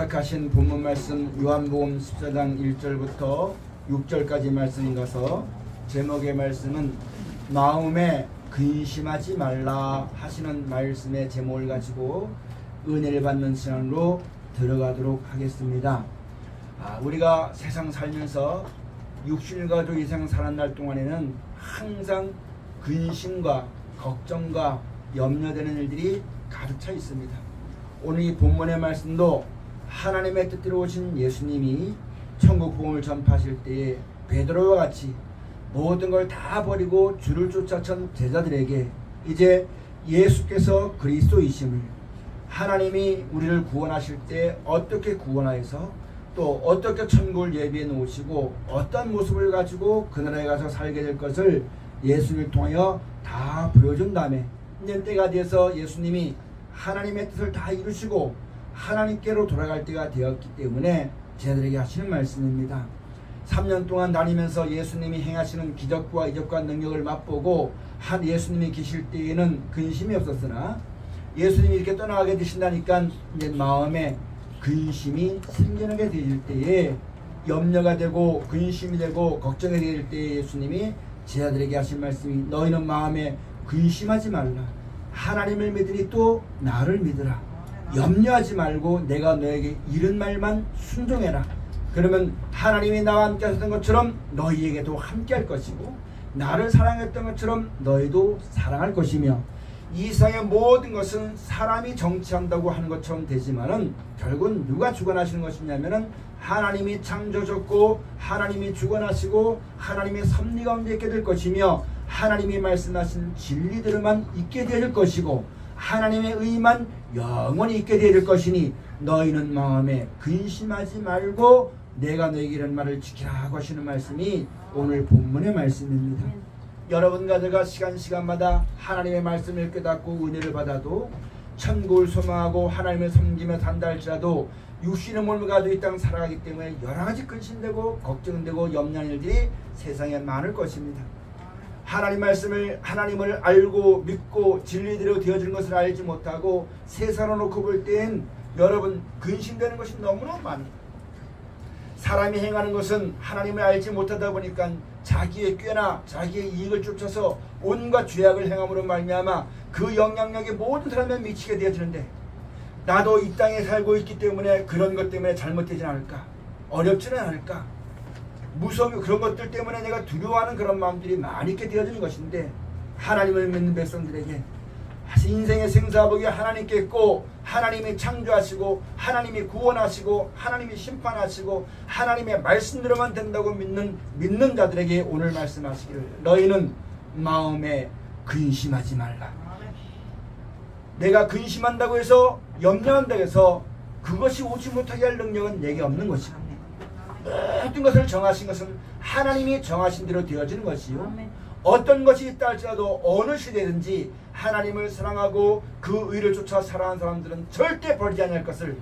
허락하신 본문 말씀 요한복음 14장 1절부터 6절까지 말씀이라서 제목의 말씀은 마음에 근심하지 말라 하시는 말씀의 제목을 가지고 은혜를 받는 시간으로 들어가도록 하겠습니다. 우리가 세상 살면서 60일과 더 이상 사는 날 동안에는 항상 근심과 걱정과 염려되는 일들이 가득 차 있습니다. 오늘 이 본문의 말씀도 하나님의 뜻대로 오신 예수님이 천국 복음을 전파하실 때에 베드로와 같이 모든 걸 다 버리고 주를 쫓아선 제자들에게 이제 예수께서 그리스도이심을, 하나님이 우리를 구원하실 때 어떻게 구원하여서 또 어떻게 천국을 예비해 놓으시고 어떤 모습을 가지고 그 나라에 가서 살게 될 것을 예수를 통하여 다 보여준 다음에 이제 때가 돼서 예수님이 하나님의 뜻을 다 이루시고 하나님께로 돌아갈 때가 되었기 때문에 제자들에게 하시는 말씀입니다. 3년 동안 다니면서 예수님이 행하시는 기적과 이적과 능력을 맛보고 한 예수님이 계실 때에는 근심이 없었으나 예수님이 이렇게 떠나가게 되신다니까 이제 마음에 근심이 생기게 되실 때에 염려가 되고 근심이 되고 걱정이 될 때에 예수님이 제자들에게 하신 말씀이 너희는 마음에 근심하지 말라. 하나님을 믿으니 또 나를 믿으라. 염려하지 말고 내가 너에게 이른 말만 순종해라. 그러면 하나님이 나와 함께 하셨던 것처럼 너희에게도 함께 할 것이고 나를 사랑했던 것처럼 너희도 사랑할 것이며 이 세상의 모든 것은 사람이 정치한다고 하는 것처럼 되지만은 결국은 누가 주관하시는 것이냐면은 하나님이 창조하셨고 하나님이 주관하시고 하나님의 섭리 가운데 있게 될 것이며 하나님이 말씀하신 진리들만 있게 될 것이고 하나님의 의만 영원히 있게 될 것이니 너희는 마음에 근심하지 말고 내가 너에게 이런 말을 지키라고 하시는 말씀이 오늘 본문의 말씀입니다. 여러분과 제가 시간마다 하나님의 말씀을 깨닫고 은혜를 받아도 천국을 소망하고 하나님을 섬기며 산다 할지라도 육신의 몸을 가지고 이 땅 살아가기 때문에 여러가지 근심되고 걱정되고 염려하는 일들이 세상에 많을 것입니다. 하나님을 알고 믿고 진리대로 되어지는 것을 알지 못하고 세상으로 놓고 볼 땐 여러분 근심되는 것이 너무나 많습니다. 사람이 행하는 것은 하나님을 알지 못하다 보니까 자기의 꾀나 자기의 이익을 쫓아서 온갖 죄악을 행함으로 말미암아 그 영향력이 모든 사람에 미치게 되어지는데 나도 이 땅에 살고 있기 때문에 그런 것 때문에 잘못되진 않을까? 어렵지는 않을까? 무서운 그런 것들 때문에 내가 두려워하는 그런 마음들이 많이 있게 되어지는 것인데 하나님을 믿는 백성들에게 인생의 생사복이 하나님께 있고 하나님이 창조하시고 하나님이 구원하시고 하나님이 심판하시고 하나님의 말씀대로만 된다고 믿는 자들에게 오늘 말씀하시기를 너희는 마음에 근심하지 말라. 내가 근심한다고 해서 염려한다고 해서 그것이 오지 못하게 할 능력은 내게 없는 것이고 모든 것을 정하신 것은 하나님이 정하신 대로 되어지는 것이요 어떤 것이 있다 할지라도 어느 시대든지 하나님을 사랑하고 그 의를 쫓아 살아가는 사람들은 절대 버리지 아니할 것을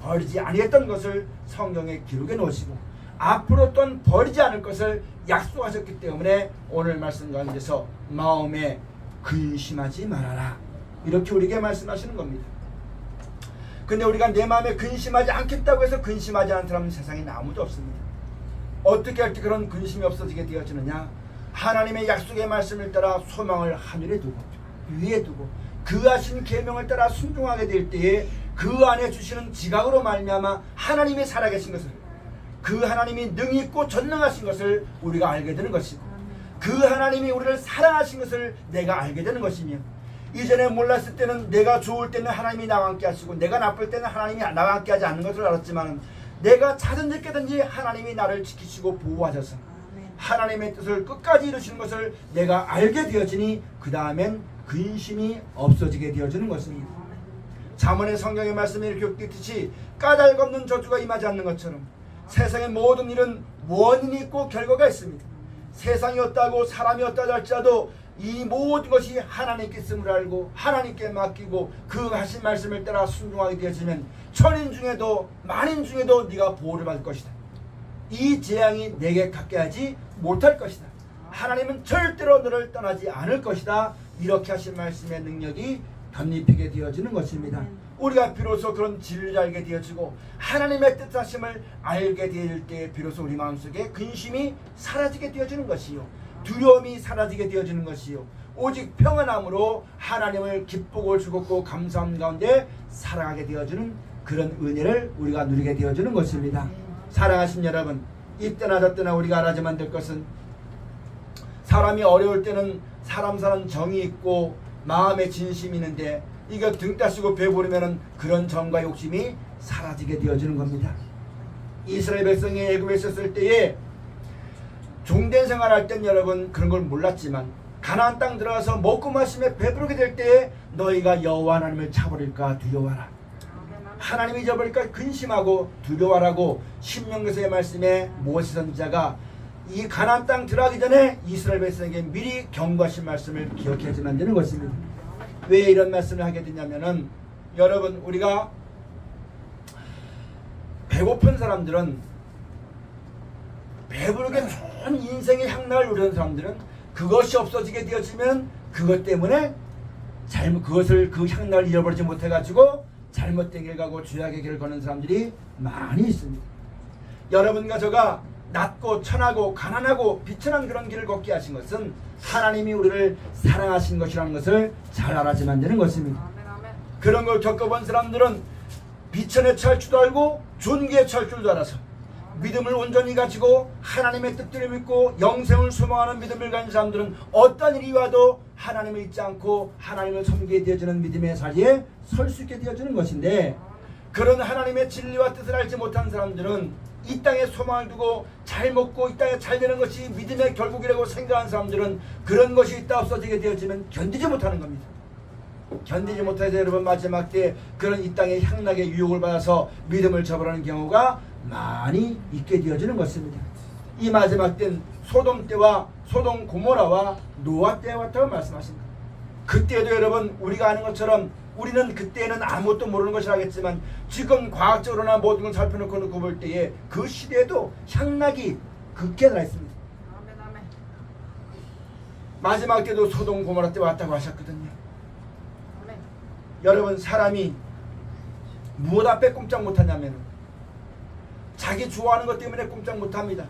버리지 아니했던 것을 성경에 기록해 놓으시고 앞으로 또한 버리지 않을 것을 약속하셨기 때문에 오늘 말씀 가운데서 마음에 근심하지 말아라 이렇게 우리에게 말씀하시는 겁니다. 근데 우리가 내 마음에 근심하지 않겠다고 해서 근심하지 않는 사람은 세상에 아무도 없습니다. 어떻게 할 때 그런 근심이 없어지게 되어지느냐? 하나님의 약속의 말씀을 따라 소망을 하늘에 두고 위에 두고 그 하신 계명을 따라 순종하게 될 때에 그 안에 주시는 지각으로 말미암아 하나님이 살아계신 것을 그 하나님이 능히 있고 전능하신 것을 우리가 알게 되는 것이고 그 하나님이 우리를 사랑하신 것을 내가 알게 되는 것이며 이전에 몰랐을 때는 내가 좋을 때는 하나님이 나와 함께 하시고 내가 나쁠 때는 하나님이 나와 함께 하지 않는 것을 알았지만 내가 차든지 깨든지 하나님이 나를 지키시고 보호하셔서 하나님의 뜻을 끝까지 이루시는 것을 내가 알게 되어지니 그 다음엔 근심이 없어지게 되어지는 것입니다. 잠언의 성경의 말씀에 이렇게 있듯이 까닭 없는 저주가 임하지 않는 것처럼 세상의 모든 일은 원인이 있고 결과가 있습니다. 세상이 어떠하고 사람이 어떠하다 할지라도 이 모든 것이 하나님께 있음을 알고 하나님께 맡기고 그 하신 말씀을 따라 순종하게 되어지면 천인 중에도 만인 중에도 네가 보호를 받을 것이다. 이 재앙이 내게 갖게 하지 못할 것이다. 하나님은 절대로 너를 떠나지 않을 것이다. 이렇게 하신 말씀의 능력이 덧입히게 되어지는 것입니다. 우리가 비로소 그런 진리를 알게 되어지고 하나님의 뜻하심을 알게 될 때 비로소 우리 마음속에 근심이 사라지게 되어지는 것이요, 두려움이 사라지게 되어지는 것이요, 오직 평안함으로 하나님을 기쁘고 즐겁고 감사함 가운데 살아가게 되어지는 그런 은혜를 우리가 누리게 되어지는 것입니다. 사랑하신 여러분, 이때나 저때나 우리가 알아야만 될 것은 사람이 어려울 때는 사람 사는 정이 있고 마음에 진심이 있는데 이거 등 따시고 배부르면 그런 정과 욕심이 사라지게 되어지는 겁니다. 이스라엘 백성이 애굽에 있었을 때에 종된 생활할 땐 여러분 그런 걸 몰랐지만 가나안 땅 들어가서 먹고 마시며 배부르게 될 때에 너희가 여호와 하나님을 차버릴까 두려워하라. 하나님이 잊어버릴까 근심하고 두려워하라고 신명기서의 말씀에 모세 선지자가 이 가나안 땅 들어가기 전에 이스라엘 백성에게 미리 경고하신 말씀을 기억해야지만 되는 것입니다. 왜 이런 말씀을 하게 되냐면은 여러분, 우리가 배고픈 사람들은 배부르게 좋은 인생의 향락을 누리는 사람들은 그것이 없어지게 되어지면 그것 때문에 그 향락을 잃어버리지 못해가지고 잘못된 길 가고 죄악의 길을 걷는 사람들이 많이 있습니다. 여러분과 저가 낮고 천하고 가난하고 비천한 그런 길을 걷게 하신 것은 하나님이 우리를 사랑하신 것이라는 것을 잘 알아야만 되는 것입니다. 그런 걸 겪어본 사람들은 비천에 처할 줄도 알고 존귀에 처할 줄도 알아서 믿음을 온전히 가지고 하나님의 뜻들을 믿고 영생을 소망하는 믿음을 가진 사람들은 어떤 일이 와도 하나님을 잊지 않고 하나님을 섬기게 되어지는 믿음의 자리에 설 수 있게 되어지는 것인데, 그런 하나님의 진리와 뜻을 알지 못한 사람들은 이 땅에 소망을 두고 잘 먹고 이 땅에 잘 되는 것이 믿음의 결국이라고 생각하는 사람들은 그런 것이 있다 없어지게 되어지면 견디지 못하는 겁니다. 견디지 못해서 여러분 마지막 때 그런 이 땅의 향락의 유혹을 받아서 믿음을 저버리는 경우가 많이 있게 되어지는 것입니다. 이 마지막 때는 소돔 때와 소돔 고모라와 노아 때와 같다고 말씀하십니다. 그때도 여러분 우리가 아는 것처럼 우리는 그때는 아무것도 모르는 것이라 하겠지만 지금 과학적으로나 모든 걸 살펴놓고 볼 때에 그 시대에도 향락이 극에 달해 있습니다. 마지막 때도 소돔 고모라 때 왔다고 하셨거든요. 여러분, 사람이 무엇 앞에 꼼짝 못하냐면 자기 좋아하는 것 때문에 꼼짝 못합니다.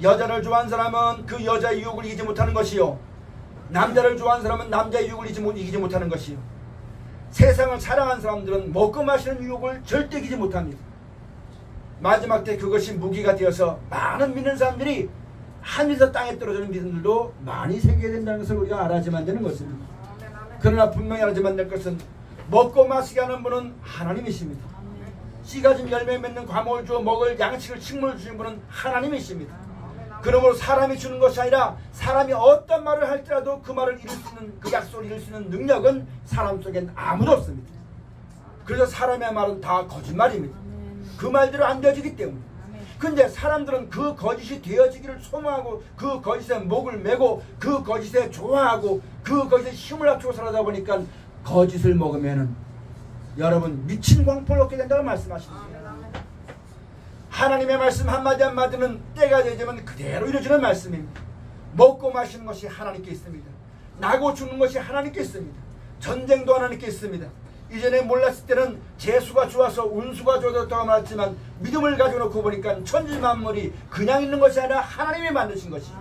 여자를 좋아하는 사람은 그 여자의 유혹을 이기지 못하는 것이요, 남자를 좋아하는 사람은 남자의 유혹을 이기지 못하는 것이요, 세상을 사랑하는 사람들은 먹고 마시는 유혹을 절대 이기지 못합니다. 마지막 때 그것이 무기가 되어서 많은 믿는 사람들이 하늘에서 땅에 떨어지는 믿음들도 많이 생기게 된다는 것을 우리가 알아야만 되는 것입니다. 그러나 분명히 알아야만 될 것은 먹고 마시게 하는 분은 하나님이십니다. 씨가 진 열매 맺는 과목을 주어 먹을 양식을 식물을 주신 분은 하나님이십니다. 그러므로 사람이 주는 것이 아니라 사람이 어떤 말을 할지라도 그 말을 이룰 수 있는, 그 약속을 이룰 수 있는 능력은 사람 속엔 아무도 없습니다. 그래서 사람의 말은 다 거짓말입니다. 그 말대로 안 되어지기 때문에. 근데 사람들은 그 거짓이 되어지기를 소망하고 그 거짓에 목을 메고 그 거짓에 좋아하고 그 거짓에 힘을 합치고 살아다 보니까 거짓을 먹으면은 여러분 미친 광포를 얻게 된다고 말씀하십니다. 하나님의 말씀 한마디 한마디는 때가 되지만 그대로 이루어지는 말씀입니다. 먹고 마시는 것이 하나님께 있습니다. 나고 죽는 것이 하나님께 있습니다. 전쟁도 하나님께 있습니다. 이전에 몰랐을 때는 재수가 좋아서 운수가 좋았다고 말했지만 믿음을 가지고 놓고 보니까 천지만물이 그냥 있는 것이 아니라 하나님이 만드신 것이,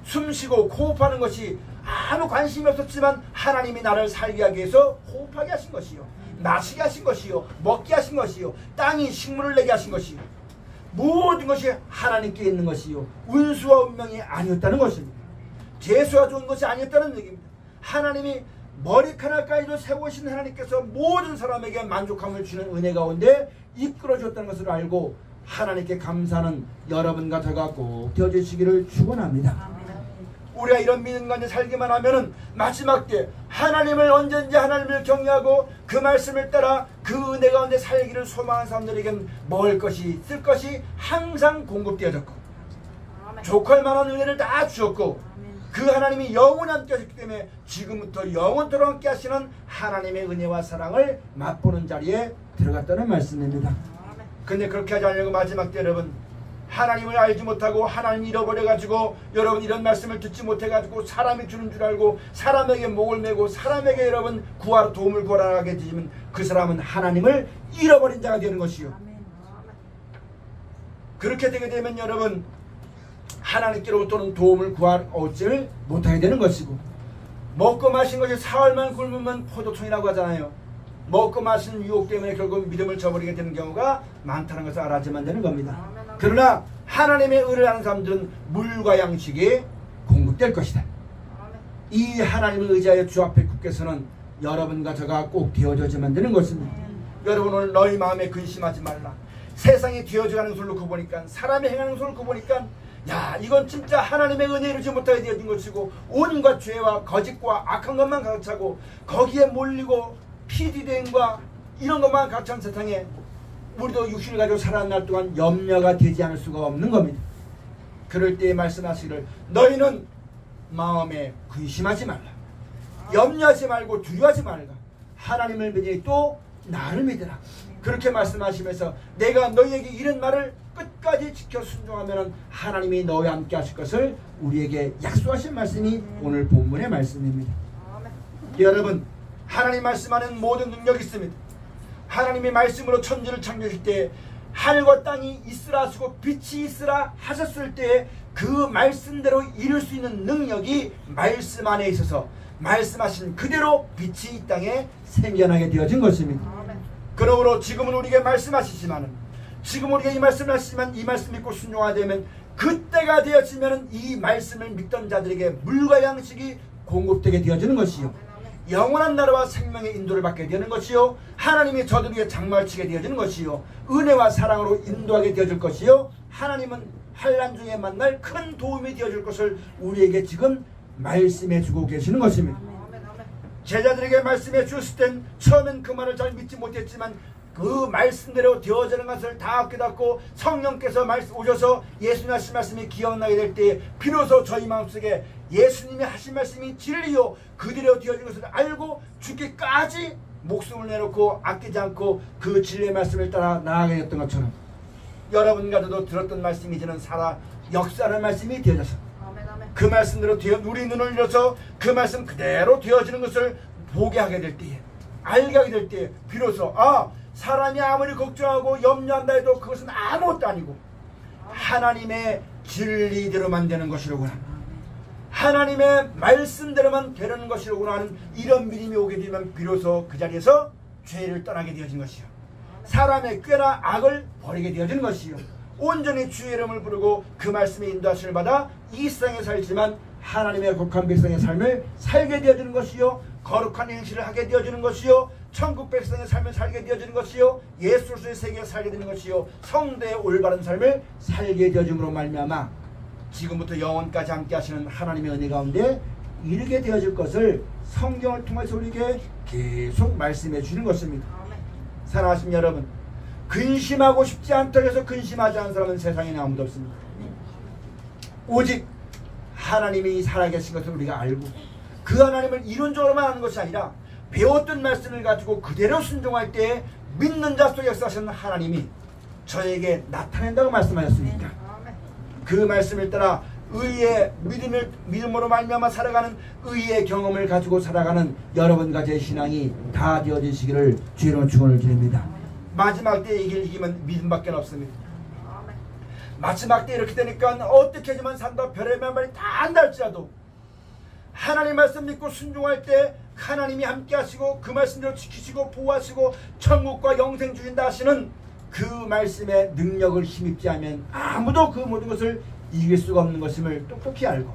숨쉬고 호흡하는 것이 아무 관심이 없었지만 하나님이 나를 살게 하기 위해서 호흡하게 하신 것이요, 마시게 하신 것이요, 먹게 하신 것이요, 땅이 식물을 내게 하신 것이요, 모든 것이 하나님께 있는 것이요, 운수와 운명이 아니었다는 것입니다. 재수가 좋은 것이 아니었다는 얘기입니다. 하나님이 머리카락까지도 세우신 하나님께서 모든 사람에게 만족함을 주는 은혜 가운데 이끌어 주었다는 것을 알고 하나님께 감사하는 여러분과 저가 꼭 되어주시기를 축원합니다. 우리가 이런 믿음 가운데 살기만 하면은 마지막 때 하나님을 언제든지 하나님을 경외하고 그 말씀을 따라 그 은혜 가운데 살기를 소망하는 사람들에겐 먹을 것이, 쓸 것이 항상 공급되어졌고 족할 만한 은혜를 다 주셨고 그 하나님이 영원히 함께 하셨기 때문에 지금부터 영원토록 함께 하시는 하나님의 은혜와 사랑을 맛보는 자리에 들어갔다는 말씀입니다. 근데 그렇게 하지 않으려고 마지막 때 여러분 하나님을 알지 못하고 하나님 잃어버려가지고 여러분 이런 말씀을 듣지 못해가지고 사람이 주는 줄 알고 사람에게 목을 메고 사람에게 여러분 구하러 도움을 구하게 되면 그 사람은 하나님을 잃어버린 자가 되는 것이요. 그렇게 되게 되면 여러분 하나님께로부터는 도움을 얻지를 못하게 되는 것이고, 먹고 마신 것이 사흘만 굶으면 포도통이라고 하잖아요. 먹고 마신 유혹 때문에 결국 믿음을 저버리게 되는 경우가 많다는 것을 알아야만 되는 겁니다. 그러나 하나님의 의를 아는 사람들은 물과 양식이 공급될 것이다. 이 하나님을 의지하여 주 앞에 굳게 서는 여러분과 저가 꼭 되어져야만 되는 것입니다. 여러분 오늘 너희 마음에 근심하지 말라. 세상이 되어져가는 것을 놓고 보니까, 사람이 행하는 것을 놓고 보니까, 야 이건 진짜 하나님의 은혜에 이르지 못하게 되어진 것이고 온갖 죄와 거짓과 악한 것만 가득 차고 거기에 몰리고 피디대행과 이런 것만 가득 찬 세상에 우리도 육신을 가지고 살아가는 날 동안 염려가 되지 않을 수가 없는 겁니다. 그럴 때에 말씀하시기를 너희는 마음에 근심하지 말라. 염려하지 말고 두려워하지 말라. 하나님을 믿으니 또 나를 믿으라. 그렇게 말씀하시면서 내가 너희에게 이런 말을 끝까지 지켜 순종하면 하나님이 너희와 함께 하실 것을 우리에게 약속하신 말씀이 오늘 본문의 말씀입니다. 여러분 하나님 말씀하는 모든 능력이 있습니다. 하나님의 말씀으로 천지를 창조하실 때 하늘과 땅이 있으라 하시고 빛이 있으라 하셨을 때 그 말씀대로 이룰 수 있는 능력이 말씀 안에 있어서 말씀하신 그대로 빛이 이 땅에 생겨나게 되어진 것입니다. 그러므로 지금은 우리에게 말씀하시지만은, 지금 우리가 이 말씀을 하시지만 이 말씀 믿고 순종하게 되면 그때가 되어지면 이 말씀을 믿던 자들에게 물과 양식이 공급되게 되어지는 것이요, 영원한 나라와 생명의 인도를 받게 되는 것이요, 하나님이 저들에게 장막치게 되어지는 것이요, 은혜와 사랑으로 인도하게 되어질 것이요, 하나님은 환난 중에 만날 큰 도움이 되어줄 것을 우리에게 지금 말씀해 주고 계시는 것입니다. 제자들에게 말씀해 주었을 땐 처음엔 그 말을 잘 믿지 못했지만 그 말씀대로 되어지는 것을 다 깨닫고 성령께서 오셔서 예수님 하신 말씀이 기억나게 될 때 비로소 저희 마음속에 예수님이 하신 말씀이 진리요 그대로 되어진 것을 알고 죽기까지 목숨을 내놓고 아끼지 않고 그 진리의 말씀을 따라 나아가게 됐던 것처럼 여러분과 저도 들었던 말씀이 이제는 살아 역사하는 말씀이 되어져서 그 말씀대로 우리 눈을 열어서 그 말씀 그대로 되어지는 것을 보게 하게 될 때에, 알게 하게 될 때에 비로소 사람이 아무리 걱정하고 염려한다 해도 그것은 아무것도 아니고 하나님의 진리대로만 되는 것이로구나, 하나님의 말씀대로만 되는 것이로구나 하는 이런 믿음이 오게 되면 비로소 그 자리에서 죄를 떠나게 되어진 것이요, 사람의 꾀나 악을 버리게 되어지는 것이요, 온전히 주의 이름을 부르고 그 말씀의 인도하심을 받아 이 세상에 살지만 하나님의 거룩한 백성의 삶을 살게 되어지는 것이요, 거룩한 행실을 하게 되어지는 것이요, 천국 백성의 삶을 살게 되어지는 것이요, 예수로서의 세계에 살게 되는 것이요, 성대의 올바른 삶을 살게 되어짐으로 말미암아 지금부터 영원까지 함께 하시는 하나님의 은혜 가운데 이르게 되어질 것을 성경을 통해서 우리에게 계속 말씀해 주는 것입니다. 사랑하신 여러분, 근심하고 싶지 않다고 해서 근심하지 않는 사람은 세상에 아무도 없습니다. 오직 하나님이 살아계신 것을 우리가 알고 그 하나님을 이론적으로만 아는 것이 아니라 배웠던 말씀을 가지고 그대로 순종할 때 믿는 자 속에 역사하시는 하나님이 저에게 나타낸다고 말씀하셨으니까 그 말씀을 따라 의의 믿음으로 말미암아 살아가는 의의 경험을 가지고 살아가는 여러분과 제 신앙이 다 되어지시기를 주의로 축원을 드립니다. 마지막 때에 이기면 믿음밖에 없습니다. 마지막 때 이렇게 되니까 어떻게 하지만 산다 별의별 말이 다 안다 할지라도 하나님 말씀 믿고 순종할 때 하나님이 함께 하시고 그 말씀대로 지키시고 보호하시고 천국과 영생 주신다 하시는 그 말씀의 능력을 힘입지 않으면 아무도 그 모든 것을 이길 수가 없는 것임을 똑똑히 알고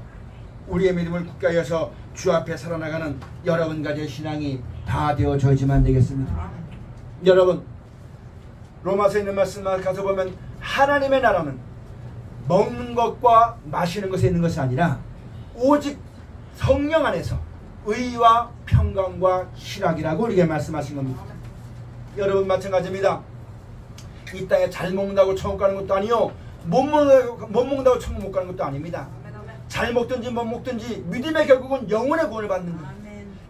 우리의 믿음을 굳게 하여서 주 앞에 살아나가는 여러분과 제 신앙이 다 되어져야지만 되겠습니다. 여러분, 로마서에 있는 말씀만 가서 보면 하나님의 나라는 먹는 것과 마시는 것에 있는 것이 아니라 오직 성령 안에서 의와 평강과 희락이라고 우리에게 말씀하신 겁니다. 여러분 마찬가지입니다. 이 땅에 잘 먹는다고 천국 가는 것도 아니요, 못 먹는다고 천국 못 가는 것도 아닙니다. 잘 먹든지 못 먹든지 믿음의 결국은 영혼의 구원을 받는 것.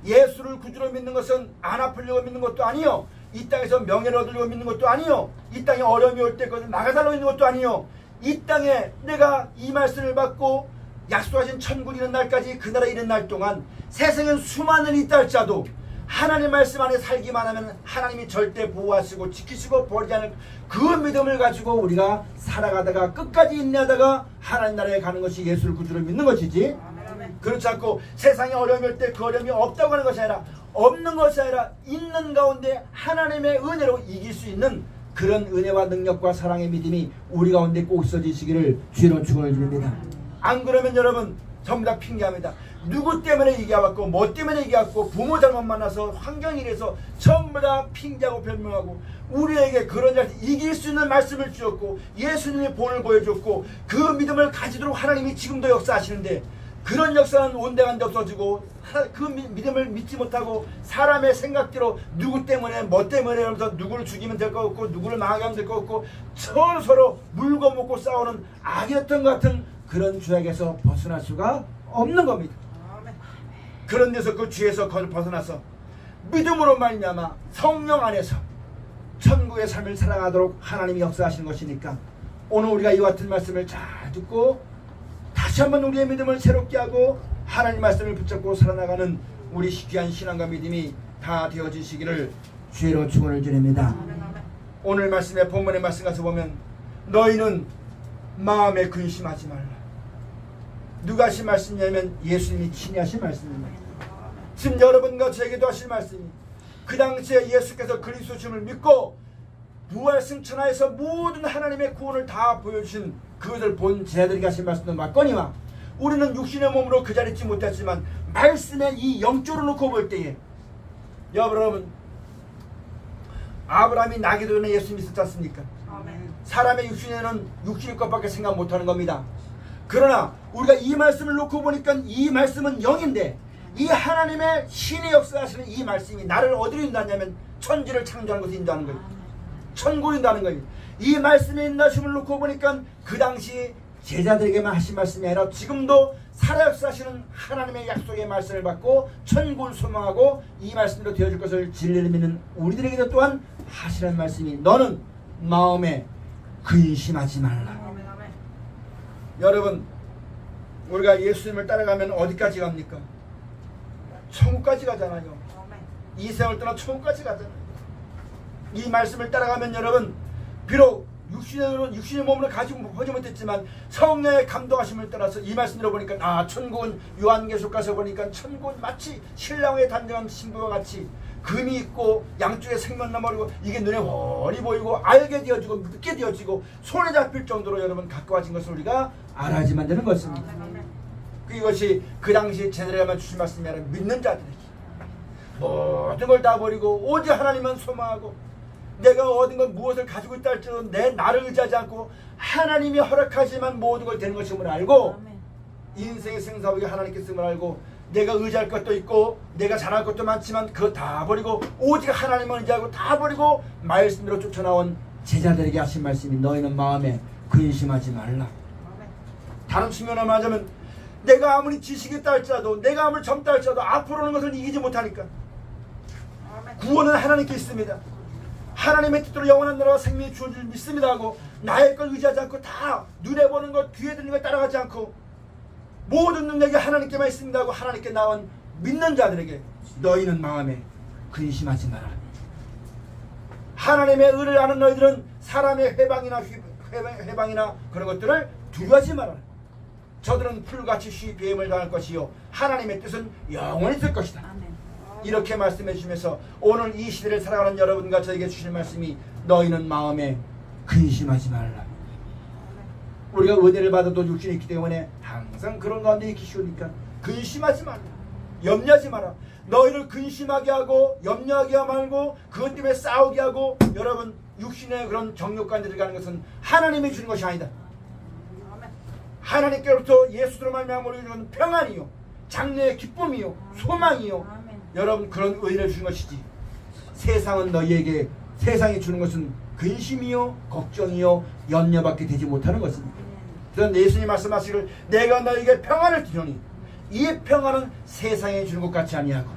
예수를 구주로 믿는 것은 안 아프려고 믿는 것도 아니요, 이 땅에서 명예를 얻으려고 믿는 것도 아니요, 이 땅에 어려움이 올 때 그것을 막아달라고 믿는 것도 아니요, 이 땅에 내가 이 말씀을 받고 약속하신 천국이 있는 날까지 그 나라 이른 날 동안 세상엔 수많은 있다 할지라도 하나님 말씀 안에 살기만 하면 하나님이 절대 보호하시고 지키시고 버리지 않을 그 믿음을 가지고 우리가 살아가다가 끝까지 인내하다가 하나님 나라에 가는 것이 예수를 구주로 믿는 것이지. 그렇지 않고 세상에 어려움이 올 때 그 어려움이 없다고 하는 것이 아니라 없는 것이 아니라 있는 가운데 하나님의 은혜로 이길 수 있는 그런 은혜와 능력과 사랑의 믿음이 우리 가운데 꼭 있어지시기를 주의로 축원을 드립니다. 안 그러면 여러분 전부 다 핑계합니다. 누구 때문에 이게 왔고 뭐 때문에 이게 왔고 부모 잘못 만나서 환경이 이래서 전부 다 핑계하고 변명하고 우리에게 그런 자를 이길 수 있는 말씀을 주었고 예수님의 본을 보여줬고 그 믿음을 가지도록 하나님이 지금도 역사하시는데 그런 역사는 온데간데 없어지고 그 믿음을 믿지 못하고 사람의 생각대로 누구 때문에 뭐 때문에 하면서 누구를 죽이면 될 것 같고 누구를 망하게 하면 될 것 같고 서로 물고 먹고 싸우는 악이었던 것 같은 그런 죄악에서 벗어날 수가 없는 겁니다. 그런 데서 그 죄에서 벗어나서 믿음으로 말미암아 성령 안에서 천국의 삶을 살아가도록 하나님이 역사하시는 것이니까 오늘 우리가 이와 같은 말씀을 잘 듣고 다시 한번 우리의 믿음을 새롭게 하고 하나님 말씀을 붙잡고 살아나가는 우리 귀한 신앙과 믿음이 다 되어지시기를 주의로 축원을 드립니다. 오늘 말씀에 본문의 말씀 가서 보면 너희는 마음에 근심하지 말라. 누가 하신 말씀이냐면 예수님이 친히 하신 말씀입니다. 지금 여러분과 저에게도 하실 말씀이 그 당시에 예수께서 그리스도심을 믿고 부활 승천하여서 모든 하나님의 구원을 다 보여주신 그것을 본 제자들에게 하신 말씀도 맞거니와 우리는 육신의 몸으로 그 자리에 있지 못했지만 말씀에 이 영적으로 놓고 볼 때에 여러분 아브라함이 나기 전에 예수 믿었지 않습니까? 사람의 육신에는 육신의 것밖에 생각 못하는 겁니다. 그러나 우리가 이 말씀을 놓고 보니까 이 말씀은 영인데 이 하나님의 신의 역사하시는 이 말씀이 나를 어디로 인도하냐면 천지를 창조하는 것을 인도하는 거예요. 천국을 인도하는 거예요. 이 말씀의 인도하심을 놓고 보니까 그 당시 제자들에게만 하신 말씀이 아니라 지금도 살아 역사하시는 하나님의 약속의 말씀을 받고 천국을 소망하고 이 말씀대로 되어질 것을 진리를 믿는 우리들에게도 또한 하시는 말씀이 너는 마음에 근심하지 말라. 여러분 우리가 예수님을 따라가면 어디까지 갑니까? 천국까지 가잖아요. 이 세상을 떠나 천국까지 가잖아요. 이 말씀을 따라가면 여러분 비록 육신의 몸으로 가지고 보지 못했지만 성령의 감동하심을 따라서 이 말씀 들어보니까 천국은 요한계시록 가서 보니까 천국은 마치 신랑의 단정한 신부와 같이 금이 있고 양쪽에 생명나무리고 이게 눈에 훤히 보이고 알게 되어지고 믿게 되어지고 손에 잡힐 정도로 여러분 가까워진 것을 우리가 알아야지만 되는 것입니다. 이것이 그 당시 제자들에게만 주신 말씀이 아니라 믿는 자들에게 모든 걸 다 버리고 오직 하나님만 소망하고 내가 얻은 건 무엇을 가지고 있다 할지라도 내 나를 의지하지 않고 하나님이 허락하시만 모든 걸 되는 것임을 알고 인생의 생사복이 하나님께 쓰임을 알고 내가 의지할 것도 있고 내가 잘할 것도 많지만 그거 다 버리고 오직 하나님만 의지하고 다 버리고 말씀대로 쫓아나온 제자들에게 하신 말씀이 너희는 마음에 근심하지 말라. 다른 측면으로 말하자면 내가 아무리 지식이 있다 할지라도 내가 아무리 젊다 할지라도 앞으로는 것을 이기지 못하니까 구원은 하나님께 있습니다. 하나님의 뜻대로 영원한 나라와 생명이 주어질 줄 믿습니다 하고 나의 걸 의지하지 않고 다 눈에 보는 것 귀에 들리는 것 따라가지 않고 모든 능력이 하나님께만 있습니다 하고 하나님께 나온 믿는 자들에게 너희는 마음에 근심하지 마라. 하나님의 의를 아는 너희들은 사람의 회방이나 그런 것들을 두려워하지 마라. 저들은 풀같이 쉬 비임을 당할 것이요 하나님의 뜻은 영원히 있을 것이다. 이렇게 말씀해 주시면서 오늘 이 시대를 살아가는 여러분과 저에게 주시는 말씀이 너희는 마음에 근심하지 말라. 우리가 은혜를 받아도 육신이 있기 때문에 항상 그런 가운데 있기 쉬우니까 근심하지 말라. 염려하지 마라. 너희를 근심하게 하고 염려하게 말고 그것 때문에 싸우게 하고 여러분 육신의 그런 정욕 가운데 들어가는 것은 하나님이 주는 것이 아니다. 하나님께로부터 예수로 말미암아 우리에게 주는 평안이요 장래의 기쁨이요 소망이요 여러분 그런 의를 주는 것이지 세상은 너희에게 세상이 주는 것은 근심이요 걱정이요 염려밖에 되지 못하는 것입니다. 그런데 예수님 말씀하시기를 내가 너희에게 평안을 주노니 이 평안은 세상에 주는 것 같지 아니하고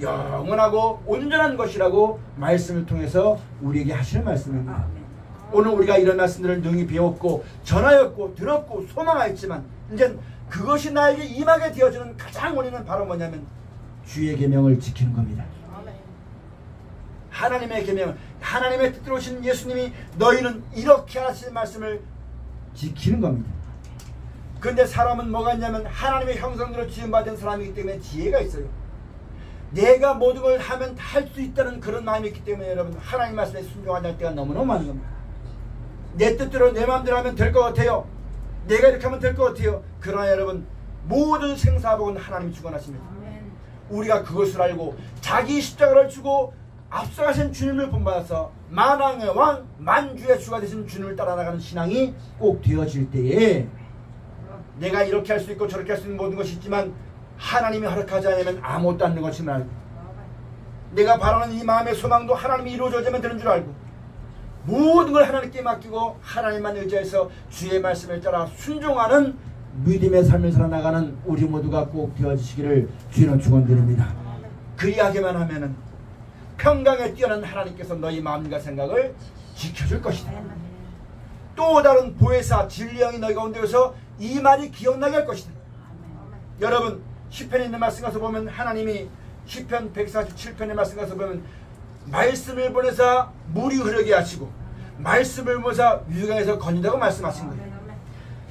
영원하고 온전한 것이라고 말씀을 통해서 우리에게 하시는 말씀입니다. 오늘 우리가 이런 말씀들을 능히 배웠고 전하였고 들었고 소망하였지만 이제 그것이 나에게 임하게 되어주는 가장 원인은 바로 뭐냐면 주의 계명을 지키는 겁니다. 하나님의 계명, 하나님의 뜻대로 오신 예수님이 너희는 이렇게 하신 말씀을 지키는 겁니다. 그런데 사람은 뭐가 있냐면 하나님의 형상대로 지음받은 사람이기 때문에 지혜가 있어요. 내가 모든 걸 하면 할 수 있다는 그런 마음이 있기 때문에 여러분 하나님 말씀에 순종하지 않을 때가 너무너무 많은 겁니다. 내 뜻대로 내 마음대로 하면 될 것 같아요. 내가 이렇게 하면 될 것 같아요. 그러나 여러분 모든 생사복은 하나님이 주관하십니다. 우리가 그것을 알고 자기 십자가를 주고 앞서가신 주님을 본받아서 만왕의 왕 만주의 주가 되신 주님을 따라 나가는 신앙이 꼭 되어질 때에 내가 이렇게 할 수 있고 저렇게 할 수 있는 모든 것이 있지만 하나님이 허락하지 않으면 아무것도 않는 것임을 알고 내가 바라는 이 마음의 소망도 하나님이 이루어져야만 되는 줄 알고 모든 걸 하나님께 맡기고 하나님만 의지해서 주의 말씀을 따라 순종하는 믿음의 삶을 살아나가는 우리 모두가 꼭 되어지시기를 주님은 축원드립니다. 그리하기만 하면은 평강에 뛰어난 하나님께서 너희 마음과 생각을 지켜줄 것이다. 또 다른 보혜사 진리의 영이 너희 가운데서 이 말이 기억나게 할 것이다. 여러분 시편에 있는 말씀 가서 보면 하나님이 시편 147편의 말씀 가서 보면 말씀을 보내사 물이 흐르게 하시고 말씀을 보내사 유경에서 건진다고 말씀하신 거예요.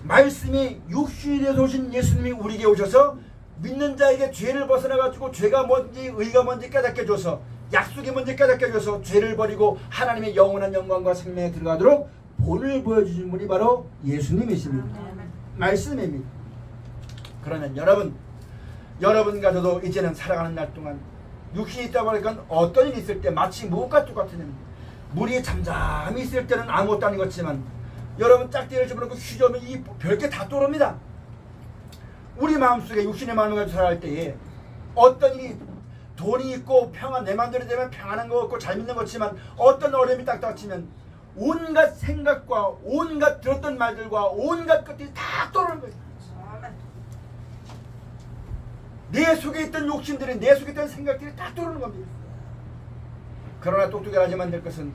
말씀이 육신이 되어서 오신 예수님이 우리에게 오셔서 믿는 자에게 죄를 벗어나가지고 죄가 뭔지 의가 뭔지 깨닫게 해줘서 약속이 뭔지 깨닫게 해줘서 죄를 버리고 하나님의 영원한 영광과 생명에 들어가도록 본을 보여주신 분이 바로 예수님이십니다. 말씀입니다. 그러면 여러분과 저도 이제는 살아가는 날 동안 육신이 있다 보니까 어떤 일이 있을 때 마치 무엇과 똑같은 물이 잠잠히 있을 때는 아무것도 아닌 것 같지만 여러분 짝대기를 집어넣고 휘저으면 이 별게 다 떠오릅니다. 우리 마음속에 육신의 마음을 가지고 살아갈 때에 어떤 일이 돈이 있고 평안 내 마음대로 되면 평안한 것 같고 잘 믿는 것 같지만 어떤 어려움이 딱 닥치면 온갖 생각과 온갖 들었던 말들과 온갖 것들이 다 떠오르는 거예요. 내 속에 있던 욕심들이 내 속에 있던 생각들이 다 떠오르는 겁니다. 그러나 똑똑하지만 될 것은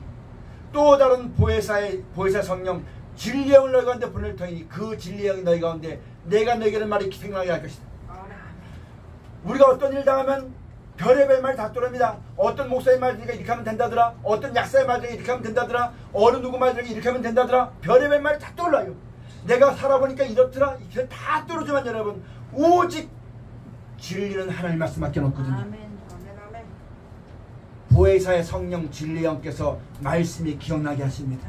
또 다른 보혜사 성령 진리의 영을 너희 가운데 보낼 터이니 그 진리의 영이 너희 가운데 내가 너희에게는 말이 생각나게 할 것이다. 우리가 어떤 일을 당하면 별의별 말이 다 떠오릅니다. 어떤 목사의 말 들으니까 이렇게 하면 된다더라. 어떤 약사의 말 들으니까 이렇게 하면 된다더라. 어느 누구 말 들으니까 이렇게 하면 된다더라. 별의별 말이 다 떠올라요. 내가 살아보니까 이렇더라. 이렇게 다 떠오르지만 여러분 오직 진리는 하나님 말씀밖에 없거든요. 보혜사의 성령 진리의 영께서 말씀이 기억나게 하십니다.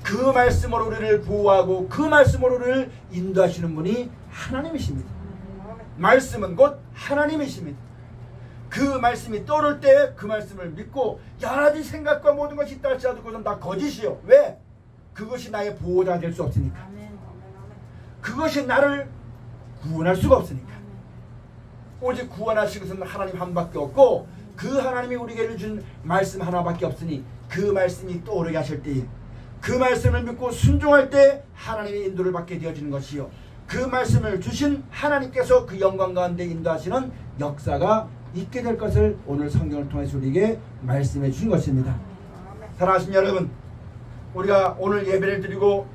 그 말씀으로 우리를 보호하고 그 말씀으로 우리를 인도하시는 분이 하나님이십니다. 말씀은 곧 하나님이십니다. 그 말씀이 떠오를 때 그 말씀을 믿고 여러 가지 생각과 모든 것이 있다 할지라도 그것은 다 거짓이요. 왜? 그것이 나의 보호자가 될 수 없으니까. 그것이 나를 구원할 수가 없으니까. 오직 구원하실 것은 하나님 한 밖에 없고 그 하나님이 우리에게 준 말씀 하나밖에 없으니 그 말씀이 떠오르게 하실 때에 그 말씀을 믿고 순종할 때 하나님의 인도를 받게 되어지는 것이요. 그 말씀을 주신 하나님께서 그 영광 가운데 인도하시는 역사가 있게 될 것을 오늘 성경을 통해서 우리에게 말씀해 주신 것입니다. 사랑하신 여러분, 우리가 오늘 예배를 드리고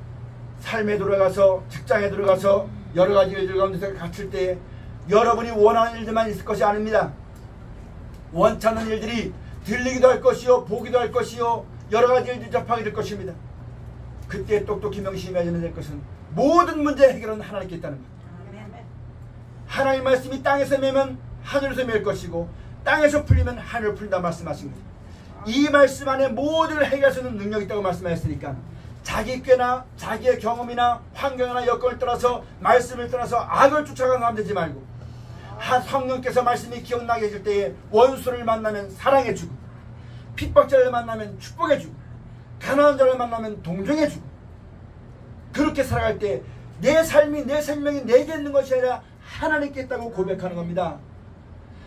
삶에 들어가서 직장에 들어가서 여러 가지 일들 가운데서 갇힐 때 여러분이 원하는 일들만 있을 것이 아닙니다. 원치 않는 일들이 들리기도 할 것이요 보기도 할 것이요 여러 가지 일들이 접하게 될 것입니다. 그때 똑똑히 명심해야 될 것은 모든 문제 해결은 하나님께 있다는 것. 하나님 말씀이 땅에서 매면 하늘에서 맬 것이고 땅에서 풀리면 하늘을 풀린다 말씀하신 거죠. 이 말씀 안에 모든 해결할 수 있는 능력이 있다고 말씀하셨으니까 자기 꾀나 자기의 경험이나 환경이나 여건을 떠나서 말씀을 떠나서 악을 쫓아가는 사람 되지 말고 성령께서 말씀이 기억나게 해줄 때에 원수를 만나면 사랑해주고 핍박자를 만나면 축복해주고 가난한 자를 만나면 동정해주고 그렇게 살아갈 때 내 삶이 내 생명이 내게 있는 것이 아니라 하나님께 있다고 고백하는 겁니다.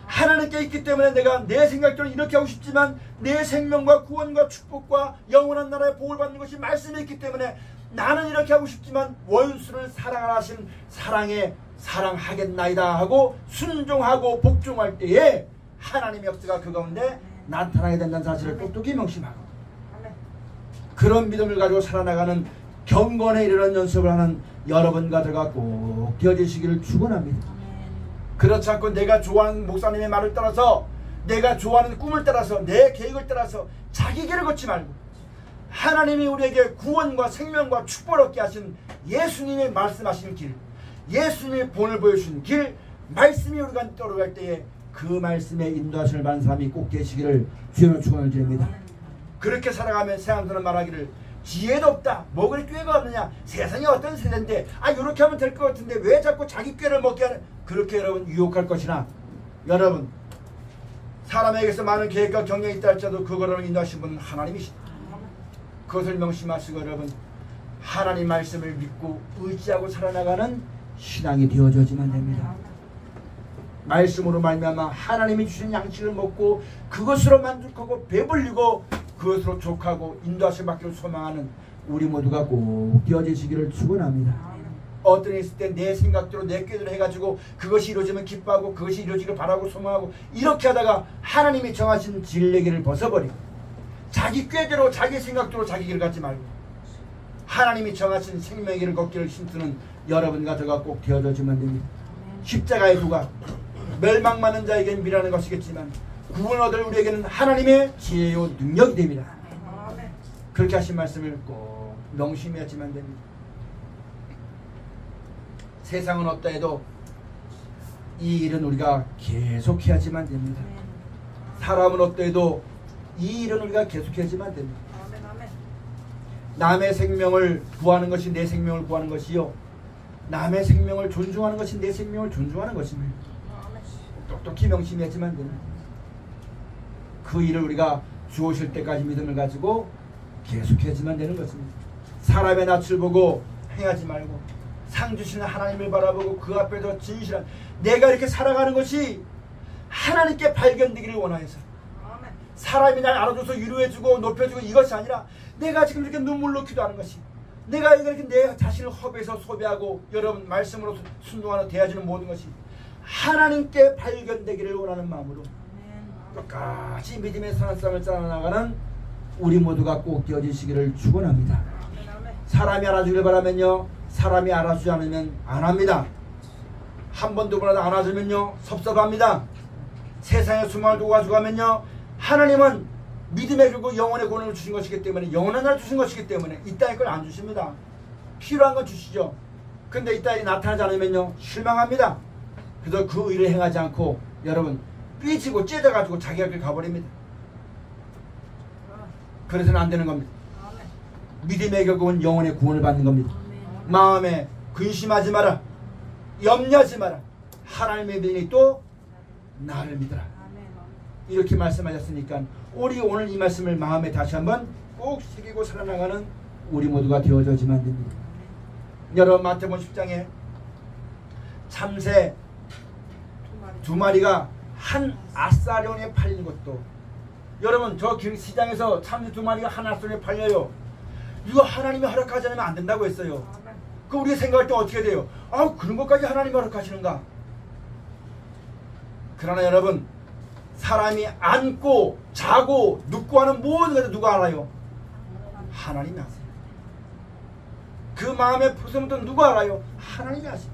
하나님께 있기 때문에 내가 내 생각대로 이렇게 하고 싶지만 내 생명과 구원과 축복과 영원한 나라의 복을 받는 것이 말씀이 있기 때문에 나는 이렇게 하고 싶지만 원수를 사랑하신 사랑에 사랑하겠나이다 하고 순종하고 복종할 때에 하나님의 역사가 그 가운데 나타나게 된다는 사실을 똑똑히 명심하고 그런 믿음을 가지고 살아나가는 경건에 이르는 연습을 하는 여러분과 제가 꼭 되어지시기를 축원합니다. 그렇지 않고 내가 좋아하는 목사님의 말을 따라서, 내가 좋아하는 꿈을 따라서, 내 계획을 따라서 자기 길을 걷지 말고 하나님이 우리에게 구원과 생명과 축복을 얻게 하신 예수님의 말씀하신 길, 예수님의 본을 보여주신 길, 말씀이 우리가 떠오갈 때에 그 말씀에 인도하시는 받는 사람이 꼭 되시기를 주의 축원을 드립니다. 그렇게 살아가면 세상들은 말하기를 지혜도 없다, 먹을 꾀가 없느냐, 세상이 어떤 세대인데 이렇게 하면 될 것 같은데 왜 자꾸 자기 꾀를 먹게 하는, 그렇게 여러분 유혹할 것이나, 여러분 사람에게서 많은 계획과 경영이 있다 할지라도 그거를 인도하신 분은 하나님이시다. 그것을 명심하시고 여러분 하나님 말씀을 믿고 의지하고 살아나가는 신앙이 되어져야지만 됩니다. 말씀으로 말미암아 하나님이 주신 양식을 먹고 그것으로 만족하고 배불리고 그것으로 족하고 인도하심 받기를 소망하는 우리 모두가 꼭 되어지시기를 축원합니다. 어떤 일 있을 때 내 생각대로 내 꾀대로 해가지고 그것이 이루어지면 기뻐하고 그것이 이루어지기를 바라고 소망하고 이렇게 하다가 하나님이 정하신 진리의 길을 벗어버리고 자기 꾀대로 자기 생각대로 자기 길을 갖지 말고 하나님이 정하신 생명의 길을 걷기를 힘쓰는 여러분과 저가 꼭 되어져지면 됩니다. 십자가의 부가 멸망받는 자에게는 미라는 것이겠지만 구원 얻을 우리에게는 하나님의 지혜요 능력이 됩니다. 그렇게 하신 말씀을 꼭 명심해야지만 됩니다. 세상은 어떠해도 이 일은 우리가 계속해야지만 됩니다. 사람은 어떠해도 이 일은 우리가 계속해야지만 됩니다. 남의 생명을 구하는 것이 내 생명을 구하는 것이요, 남의 생명을 존중하는 것이 내 생명을 존중하는 것입니다. 똑똑히 명심해야지만 됩니다. 그 일을 우리가 주오실 때까지 믿음을 가지고 계속해야지만 되는 것입니다. 사람의 낯을 보고 행하지 말고 상 주시는 하나님을 바라보고 그 앞에서 진실한 내가 이렇게 살아가는 것이 하나님께 발견되기를 원하여서, 사람이 날 알아줘서 위로해주고 높여주고 이것이 아니라 내가 지금 이렇게 눈물로 기도하는 것이, 내가 이렇게 내 자신을 허비해서 소비하고 여러분 말씀으로 순종하는 대하지는 모든 것이 하나님께 발견되기를 원하는 마음으로 끝까지 믿음의 산산을 쌓아나가는 우리 모두가 꼭 되어지시기를 축원합니다. 사람이 알아주길 바라면요, 사람이 알아주지 않으면 안 합니다. 한 번 두 번 안 알아주면요 섭섭합니다. 세상에 수많은 두고 가지고 가면요, 하나님은 믿음의 길고 영혼의 구원을 주신 것이기 때문에, 영원한 날 주신 것이기 때문에 이 땅의 걸 안 주십니다. 필요한 건 주시죠. 근데 이 땅이 나타나지 않으면요 실망합니다. 그래서 그 일을 행하지 않고 여러분 삐지고 째져가지고 자기가 길 가버립니다. 그래서는 안 되는 겁니다. 믿음의 결국은 영혼의 구원을 받는 겁니다. 마음에 근심하지 마라, 염려하지 마라, 하나님의 믿음이 또 나를 믿어라, 이렇게 말씀하셨으니까 우리 오늘 이 말씀을 마음에 다시 한번 꼭 새기고 살아나가는 우리 모두가 되어져지만 됩니다. 여러분 마태복음 10장에 참새 두 마리가 한 아사리온에 팔린 것도, 여러분 저 시장에서 참새 두 마리가 한 아사리온에 팔려요. 이거 하나님이 허락하지 않으면 안 된다고 했어요. 그 우리가 생각할 때 어떻게 돼요? 그런 것까지 하나님이 허락하시는가? 그러나 여러분 사람이 앉고 자고 눕고 하는 모든 것을 누가 알아요? 하나님이 아세요. 그 마음의 부서부터 누가 알아요? 하나님이 아세요.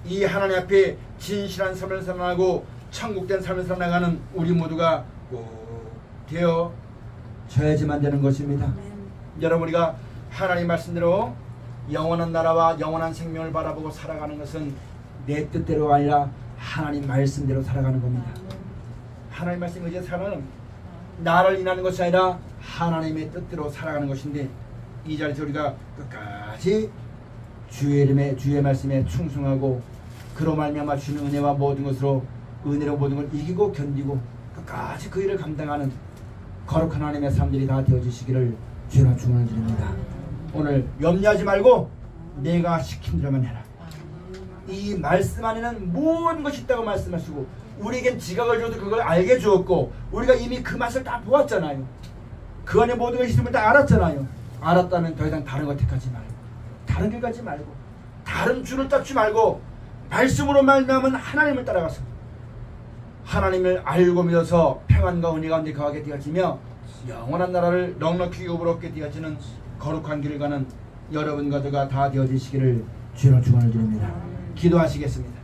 이 하나님 앞에 진실한 삶을 살아나고 천국된 삶을 살아나가는 우리 모두가 꼭 되어져야지만 되는 것입니다. 여러분 우리가 하나님 말씀대로 영원한 나라와 영원한 생명을 바라보고 살아가는 것은 내 뜻대로 아니라 하나님 말씀대로 살아가는 겁니다. 하나님 말씀 의지해 살아가는, 나를 인하는 것이 아니라 하나님의 뜻대로 살아가는 것인데, 이 자리에서 우리가 끝까지 주의 이름에 주의 말씀에 충성하고 그로 말미암아 주는 은혜와 모든 것으로 은혜로 모든 걸 이기고 견디고 끝까지 그 일을 감당하는 거룩한 하나님의 삶들이 다 되어지시기를 주의 축원을 드립니다. 오늘 염려하지 말고 내가 시킨 대로만 해라. 이 말씀 안에는 모든 것이 있다고 말씀하시고 우리에겐 지각을 줘도 그걸 알게 주었고 우리가 이미 그 맛을 다 보았잖아요. 그 안에 모든 것이 있음을 다 알았잖아요. 알았다면 더 이상 다른 것 택하지 말고 다른 길 가지 말고 다른 줄을 닦지 말고 말씀으로 말미암은 하나님을 따라가서 하나님을 알고 믿어서 평안과 은혜 가운데 거하게 되어지며 영원한 나라를 넉넉히 유부럽게 되어지는 거룩한 길을 가는 여러분과 저가 다 되어지시기를 주로 축원을 드립니다. 기도하시겠습니다.